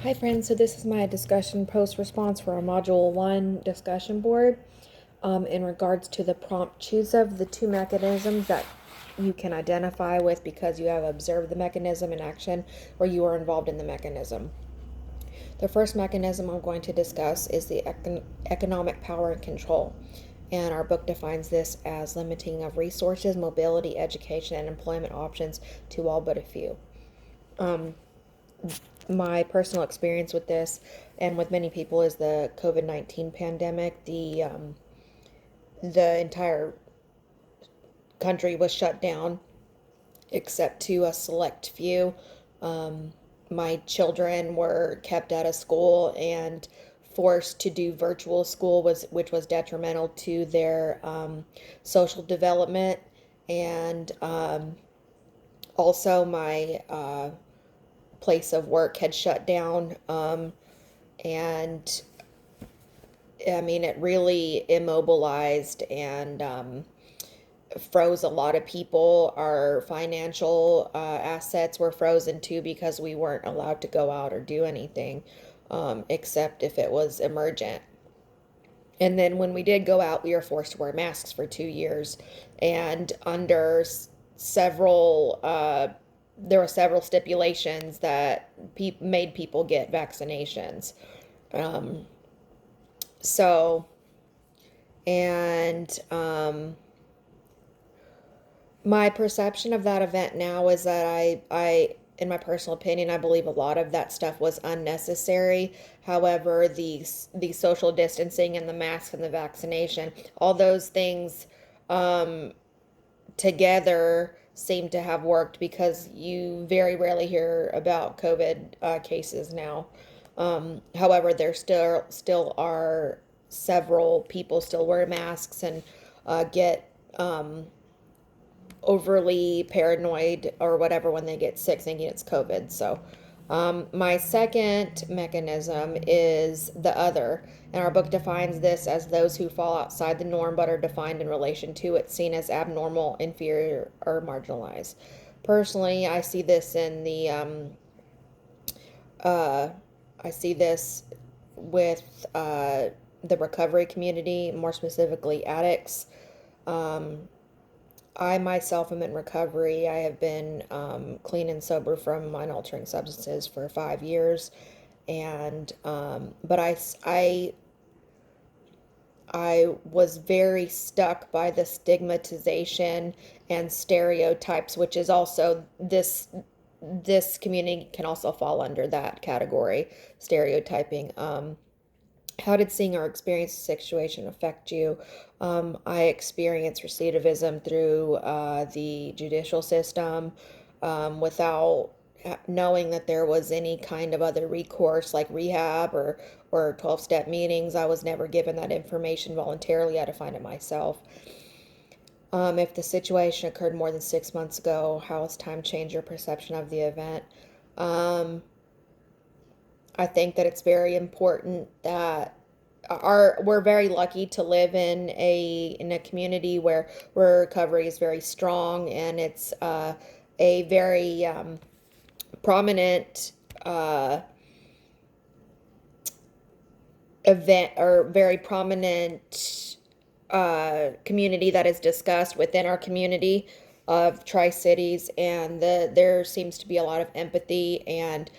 Hi friends, so this is my discussion post response for our Module 1 discussion board in regards to the prompt. Choose of the two mechanisms that you can identify with because you have observed the mechanism in action or you are involved in the mechanism. The first mechanism I'm going to discuss is the economic power and control. And our book defines this as limiting of resources, mobility, education, and employment options to all but a few. My personal experience with this and with many people is the COVID-19 pandemic. The entire country was shut down except to a select few. My children were kept out of school and forced to do virtual school, which was detrimental to their social development. And also my place of work had shut down. And I mean, it really immobilized and froze a lot of people. Our financial assets were frozen too because we weren't allowed to go out or do anything except if it was emergent. And then when we did go out, we were forced to wear masks for 2 years. And under several, there were several stipulations that made people get vaccinations. Um, so, and my perception of that event now is that in my personal opinion, I believe a lot of that stuff was unnecessary. However, the social distancing and the mask and the vaccination, all those things together seem to have worked because you very rarely hear about COVID cases now. However, there still are several people still wear masks and get overly paranoid or whatever when they get sick thinking it's COVID. So my second mechanism is the other, and our book defines this as those who fall outside the norm but are defined in relation to it, seen as abnormal, inferior, or marginalized. Personally, I see this in uh, I see this with the recovery community, more specifically addicts. Um, I myself am in recovery. I have been clean and sober from mind-altering substances for 5 years, and but I was very stuck by the stigmatization and stereotypes, which is also this community can also fall under that category, stereotyping. How did seeing or experiencing the situation affect you? I experienced recidivism through the judicial system without knowing that there was any kind of other recourse like rehab or 12-step meetings. I was never given that information voluntarily. I had to find it myself. If the situation occurred more than 6 months ago, how has time changed your perception of the event? Um, I think that it's very important that we're very lucky to live in a community where recovery is very strong and it's a very prominent uh, event or very prominent community that is discussed within our community of Tri-Cities, and there seems to be a lot of empathy and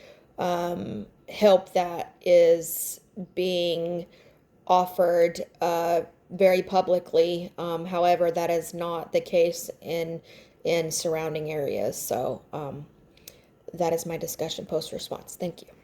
help that is being offered very publicly. However, that is not the case in surrounding areas. So that is my discussion post response. Thank you.